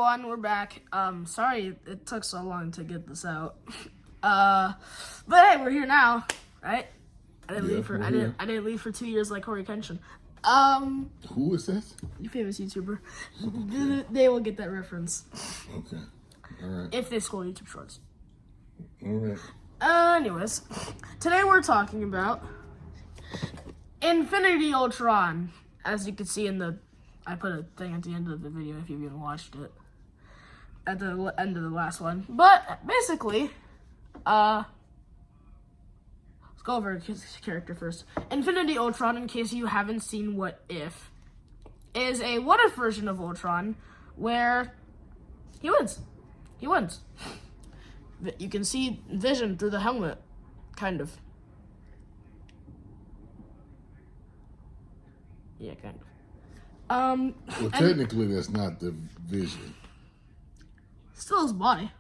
everyone, we're back. Sorry it took so long to get this out. But hey, we're here now, right? I didn't leave for 2 years like Corey Kenshin. Who is that? You famous YouTuber. Okay. They will get that reference. Okay. All right. If they scroll YouTube Shorts. All right. Anyways, today we're talking about Infinity Ultron. As you can see I put a thing at the end of the video if you've even watched it. At the end of the last one. But basically, let's go over his character first. Infinity Ultron, in case you haven't seen What If, is a what if version of Ultron where he wins. He wins. You can see Vision through the helmet, kind of. Yeah, kind of. Well, technically, that's not the Vision. Still his body.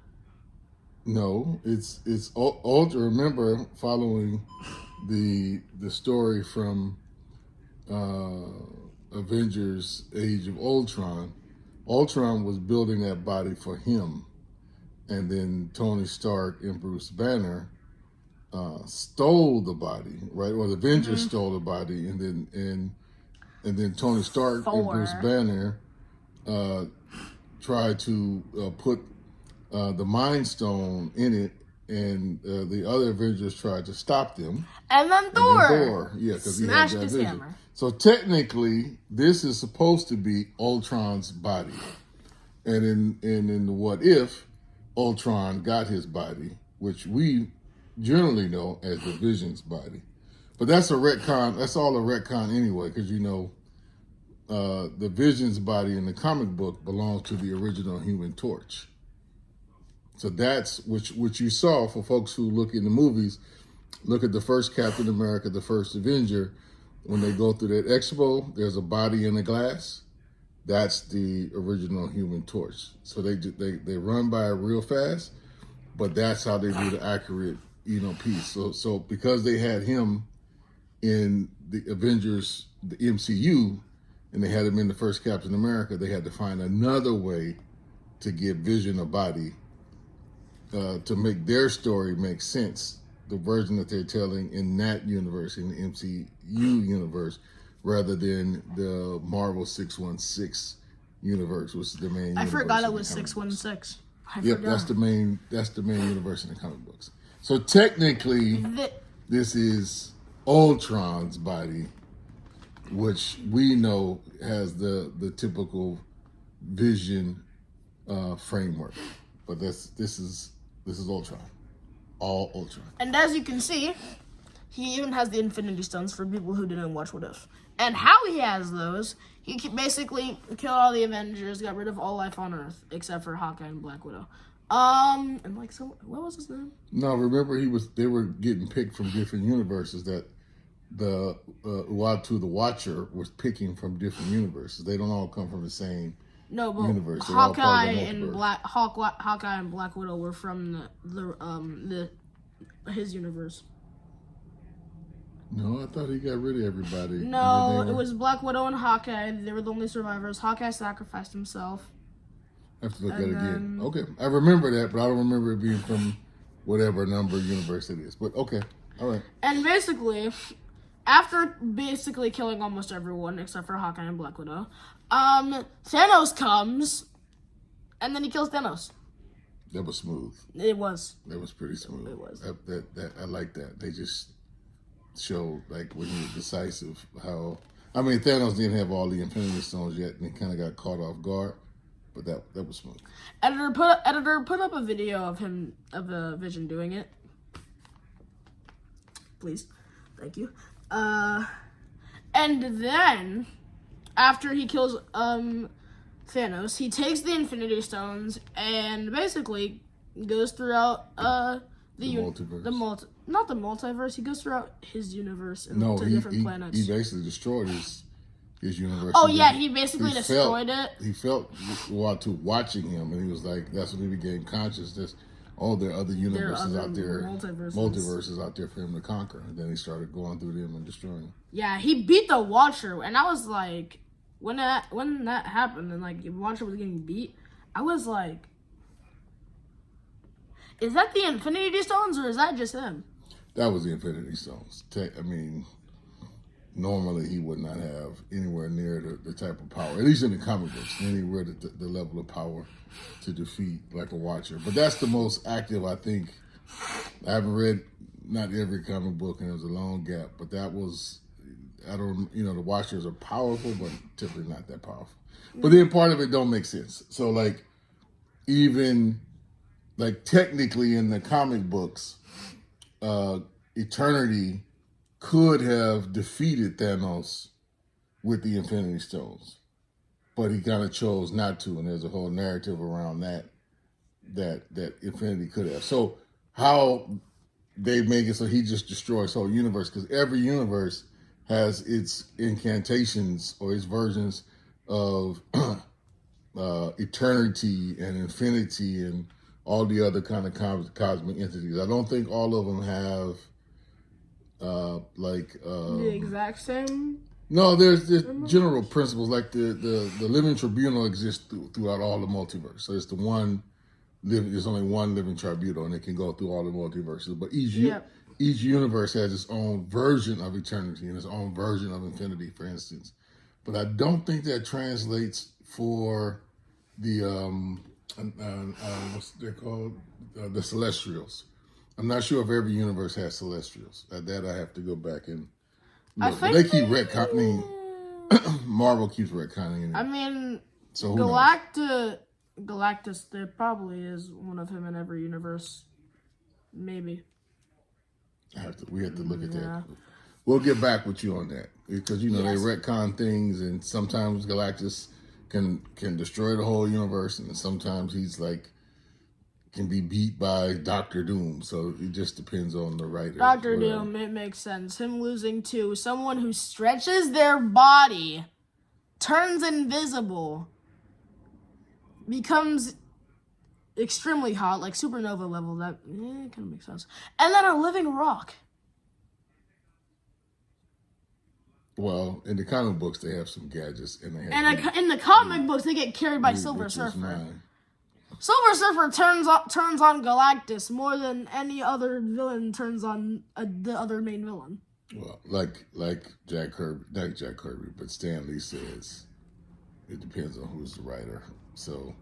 No, it's Ultron. Remember, following the story from Avengers: Age of Ultron, Ultron was building that body for him, and then Tony Stark and Bruce Banner stole the body, right? Or the Avengers stole the body, and then Tony Stark and Bruce Banner tried to put the Mind Stone in it, and the other Avengers tried to stop them. And then Thor, yeah, because he smashed had that his vision. hammer. So technically, this is supposed to be Ultron's body, and in the What If, Ultron got his body, which we generally know as the Vision's body. But that's a retcon. That's all a retcon anyway, because the Vision's body in the comic book belongs to the original Human Torch. So that's which you saw for folks who look in the movies. Look at the first Captain America, the first Avenger. When they go through that expo, there's a body in the glass. That's the original Human Torch. So they run by it real fast, but that's how they do the accurate piece. So because they had him in the Avengers, the MCU, and they had him in the first Captain America, they had to find another way to give Vision a body to make their story make sense, the version that they're telling in that universe, in the MCU universe, rather than the Marvel 616 universe, which is the main universe. I forgot it was 616. Yep, that's the main universe in the comic books. So technically, this is Ultron's body, which we know has the typical Vision framework. But this is Ultron. All Ultron. And as you can see, he even has the Infinity Stones for people who didn't watch What If. And how he has those, he basically killed all the Avengers, got rid of all life on Earth, except for Hawkeye and Black Widow. So what was his name? No, remember they were getting picked from different universes. That the Uatu the Watcher was picking from different universes. They don't all come from the same. No, but universe. Hawkeye and Black Widow were from his universe. No, I thought he got rid of everybody. No, it was Black Widow and Hawkeye. They were the only survivors. Hawkeye sacrificed himself. I have to look at it again. Okay, I remember that, but I don't remember it being from whatever number universe it is. But okay, all right. And basically, after killing almost everyone except for Hawkeye and Black Widow, Thanos comes, and then he kills Thanos. That was smooth. It was. That was pretty smooth. It was. That I like that. They just showed, like, when you're decisive, how... I mean, Thanos didn't have all the Infinity Stones yet, and he kind of got caught off guard, but that was smooth. Editor put up a video of Vision doing it. Please. Thank you. And then, after he kills Thanos, he takes the Infinity Stones and basically goes throughout the multiverse. Not the multiverse. He goes throughout his universe and to different planets. He basically destroyed his universe. Oh yeah, he basically destroyed it. He felt Uatu watching him, and he was like, that's when he became conscious. There are other universes out there, multiverses out there for him to conquer. And then he started going through them and destroying them. Yeah, he beat the Watcher, and I was like, when that happened, and like the Watcher was getting beat, I was like, is that the Infinity Stones or is that just him? That was the Infinity Stones. I mean, normally he would not have anywhere near the type of power, at least in the comic books, anywhere the level of power to defeat like a Watcher. But that's the most active, I think. I haven't read not every comic book, and there's a long gap, but that was, I don't, the Watchers are powerful, but typically not that powerful. But then part of it don't make sense. So like, even like technically in the comic books, Eternity could have defeated Thanos with the Infinity Stones, but he kind of chose not to, and there's a whole narrative around that Infinity could have. So how they make it so he just destroys the whole universe, because every universe has its incantations or its versions of eternity and infinity and all the other kind of cosmic entities. I don't think all of them have the exact same. No, there's general principles, like the living tribunal exists throughout all the multiverse. So it's the one there's only one living tribunal, and it can go through all the multiverses. But each universe has its own version of eternity and its own version of infinity, for instance. But I don't think that translates for the what's they're called, the Celestials. I'm not sure if every universe has Celestials. That I have to go back and look. But they keep retconning. Marvel keeps retconning. I mean, so Galactus, there probably is one of him in every universe. Maybe. We have to look at that. We'll get back with you on that, because they retcon things, and sometimes Galactus can destroy the whole universe, and sometimes he's like can be beat by Doctor Doom. So it just depends on the writer. Doctor Doom, it makes sense. Him losing to someone who stretches their body, turns invisible, becomes extremely hot, like supernova level. That kind of makes sense. And then a living rock. Well, in the comic books, they have some gadgets, and in the comic books, they get carried by Silver Surfer. Silver Surfer turns on Galactus more than any other villain turns on the other main villain. Well, like Jack Kirby, not Jack Kirby, but Stan Lee says, it depends on who's the writer. So,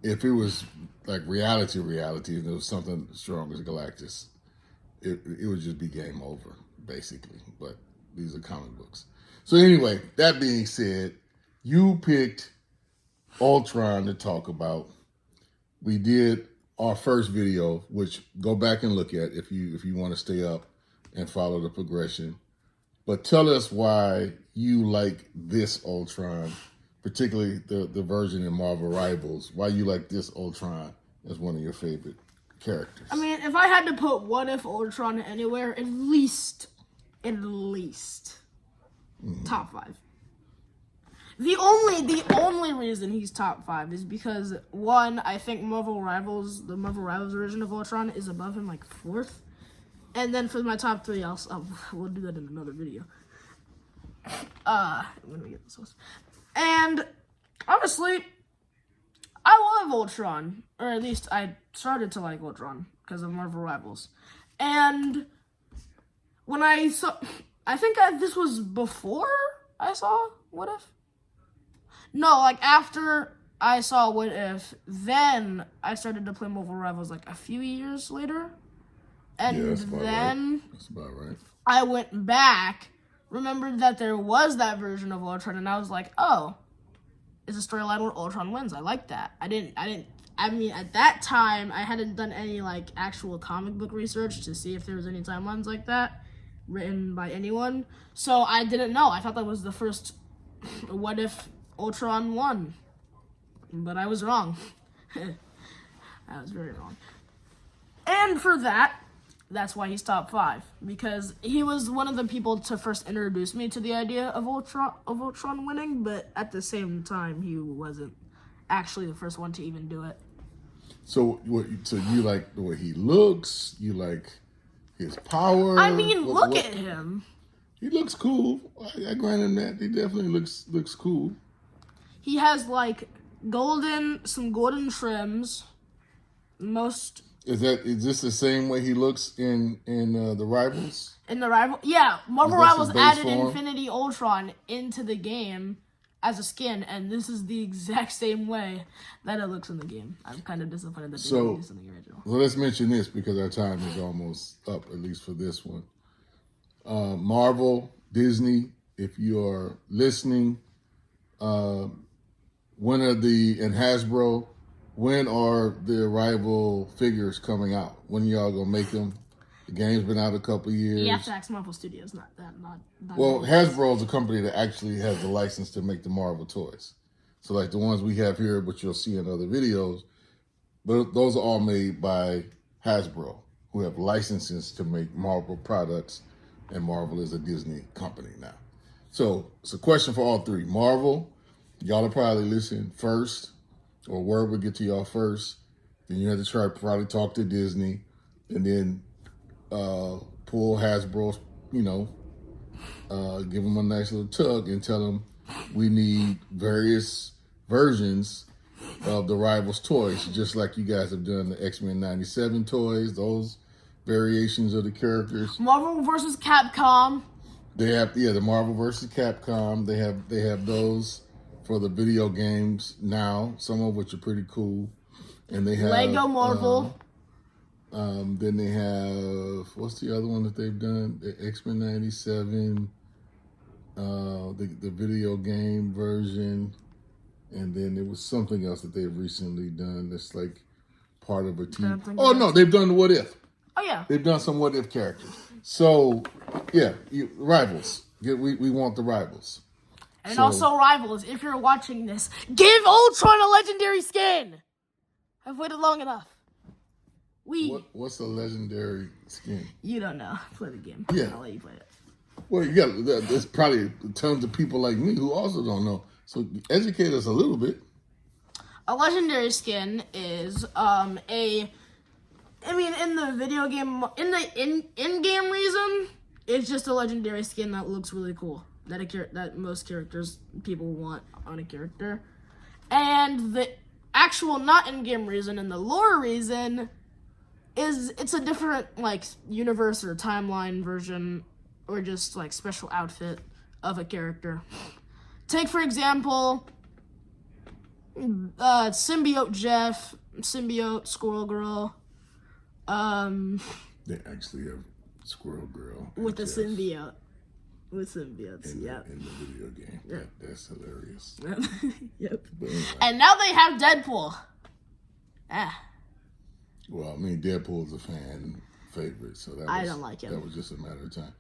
if it was like reality, and there was something strong as Galactus, it would just be game over, basically. But these are comic books. So anyway, that being said, you picked Ultron to talk about. We did our first video, which go back and look at if you want to stay up and follow the progression. But tell us why you like this Ultron, particularly the version in Marvel Rivals, why you like this Ultron as one of your favorite characters. I mean, if I had to put What If Ultron anywhere, at least top 5. The only reason he's top 5 is because, one, I think the Marvel Rivals version of Ultron is above him, like 4th. And then for my top 3, we'll do that in another video. When we get this host. And honestly, I love Ultron, or at least I started to like Ultron because of Marvel Rivals. And when I think this was before I saw What If? No, like after I saw What If, then I started to play Marvel Rivals like a few years later. And that's about right. I went back, remembered that there was that version of Ultron, and I was like, oh, it's a storyline where Ultron wins. I like that. I mean, at that time, I hadn't done any like actual comic book research to see if there was any timelines like that written by anyone. So I didn't know. I thought that was the first What If Ultron won. But I was wrong. I was very wrong. And for that's why he's top 5. Because he was one of the people to first introduce me to the idea of Ultron winning, but at the same time, he wasn't actually the first one to even do it. So you like the way he looks? You like his power? I mean, look at him. He looks cool. I grant him that. He definitely looks cool. He has like some golden trims. Is this the same way he looks in the Rivals? In the Rival, yeah, Marvel Is that Rivals his base added form? Infinity Ultron into the game as a skin, and this is the exact same way that it looks in the game. I'm kind of disappointed that they didn't do something original. Well, let's mention this because our time is almost up, at least for this one. Marvel, Disney, if you are listening, and Hasbro, when are the Arrival figures coming out? When y'all gonna make them? The game's been out a couple years. You have to ask Marvel Studios, not Well, Hasbro is a company that actually has the license to make the Marvel toys. So like the ones we have here, which you'll see in other videos, but those are all made by Hasbro, who have licenses to make Marvel products, and Marvel is a Disney company now. So it's a question for all three. Marvel, y'all will probably listen first, or word will get to y'all first. Then you have to probably talk to Disney, and then pull Hasbro, give them a nice little tug and tell them we need various versions of the Rivals toys, just like you guys have done the X-Men 97 toys, those variations of the characters. Marvel versus Capcom. They have, the Marvel versus Capcom. They have those for the video games now, some of which are pretty cool. And they have Lego Marvel. Then they have, what's the other one that they've done? The X-Men 97, the video game version. And then there was something else that they've recently done that's like part of a team. Oh, no, they've done the What If. Oh, yeah. They've done some What If characters. So, yeah, Rivals. We want the Rivals. And also Rivals, if you're watching this, give Ultron a legendary skin! I've waited long enough. What's a legendary skin? You don't know. Play the game. Yeah. I'll let you play it. Well, there's probably tons of people like me who also don't know. So educate us a little bit. A legendary skin is in the video game, in-game reason, it's just a legendary skin that looks really cool. That most people want on a character. And the actual not in-game reason and the lore reason is it's a different universe or timeline version or just special outfit of a character. Take for example Symbiote Jeff, Symbiote Squirrel Girl. They actually have Squirrel Girl with a symbiote. With symbiotes, in the video game. Yep. That's hilarious. Yep. Anyway. And now they have Deadpool. Well, I mean, Deadpool's a fan favorite, so I don't like him. That was just a matter of time.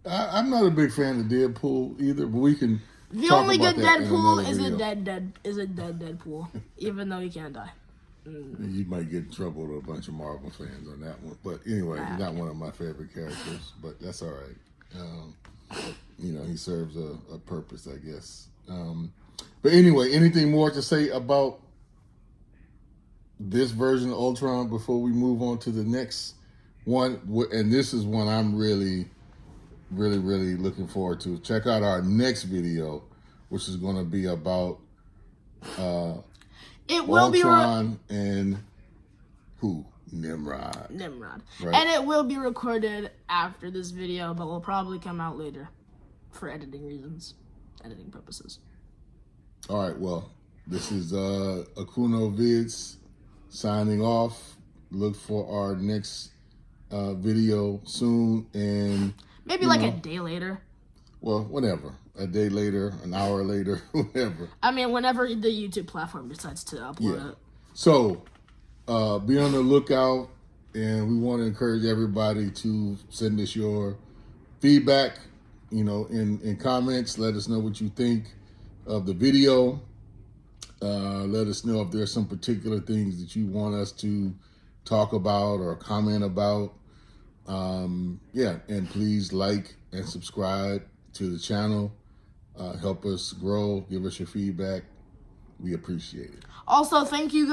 I'm not a big fan of Deadpool either, but we can. The only good Deadpool is a dead Deadpool, even though he can't die. You might get in trouble with a bunch of Marvel fans on that one, but anyway, he's not one of my favorite characters, but that's all right. He serves a purpose, I guess. But anyway, anything more to say about this version of Ultron before we move on to the next one? And this is one I'm really, really, really looking forward to. Check out our next video, which is going to be about Ultron and who? Nimrod. Right. And it will be recorded after this video, but will probably come out later for editing purposes. All right, well, this is Akuno Vids signing off. Look for our next video soon, and maybe a day later. Well, whatever. A day later, an hour later, whatever. I mean, whenever the YouTube platform decides to upload it. So, be on the lookout, and we want to encourage everybody to send us your feedback, in comments. Let us know what you think of the video. Let us know if there's some particular things that you want us to talk about or comment about. And please like and subscribe to the channel. Help us grow. Give us your feedback. We appreciate it. Also, thank you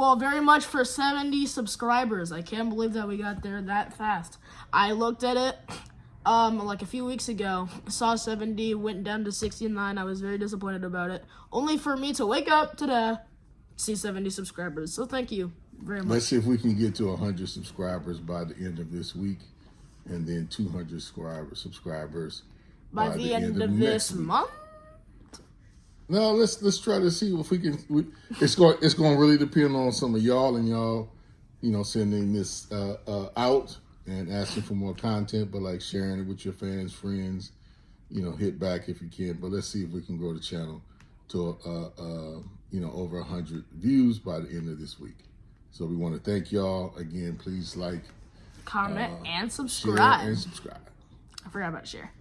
all very much for 70 subscribers. I can't believe that we got there that fast. I looked at it a few weeks ago. Saw 70, went down to 69. I was very disappointed about it. Only for me to wake up today see 70 subscribers. So thank you very much. Let's see if we can get to 100 subscribers by the end of this week, and then 200 subscribers By the end of this month? No, let's try to see if we can. It's going to really depend on some of y'all and y'all, sending this out and asking for more content, but like sharing it with your fans, friends, hit back if you can. But let's see if we can grow the channel to over 100 views by the end of this week. So we want to thank y'all again. Please like, comment, and subscribe. Share and subscribe. I forgot about share.